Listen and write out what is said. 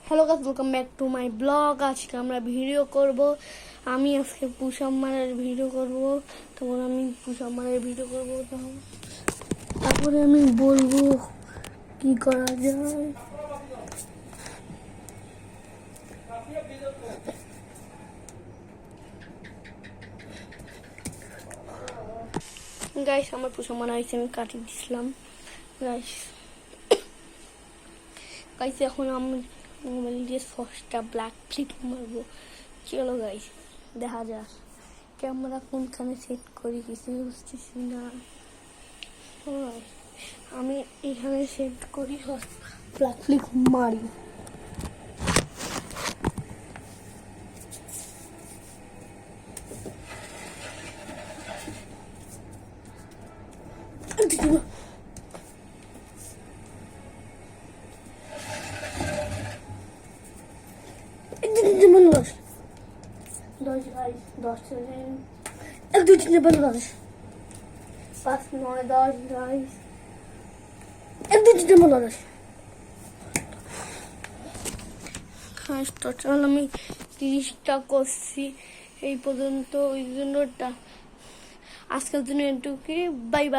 Hello guys, welcome back to my blog. আজকে আমরা video করব। আমি আজকে পুশ আপ মারার ভিডিও করব। তখন আমি পুশ আপ মারার ভিডিও করব, তারপরে আমি বলবো কি করা যায়। গাইস, আমার পুশ আপ মারা হয়েছে, আমি কাটিয়ে দিছিলাম। গাইস এখন আমি মোবাইল দিয়ে 100টা ব্ল্যাক ফ্লিক মারবো। চলো গাইস, দেখা যাক ক্যামেরা কোনখানে সেট করি, কিছু বুঝতেছি না। আমি এখানে সেট করি, ব্ল্যাক ফ্লিক মারি। দশ guys, 10 second, 1 2 3 4 5 5 9 10 guys, 1 2 3 4 10 guys. Total আমি 30টা করছি এই পর্যন্ত। ওই জন্য আজকের জন্য এটুকুই। Bye bye.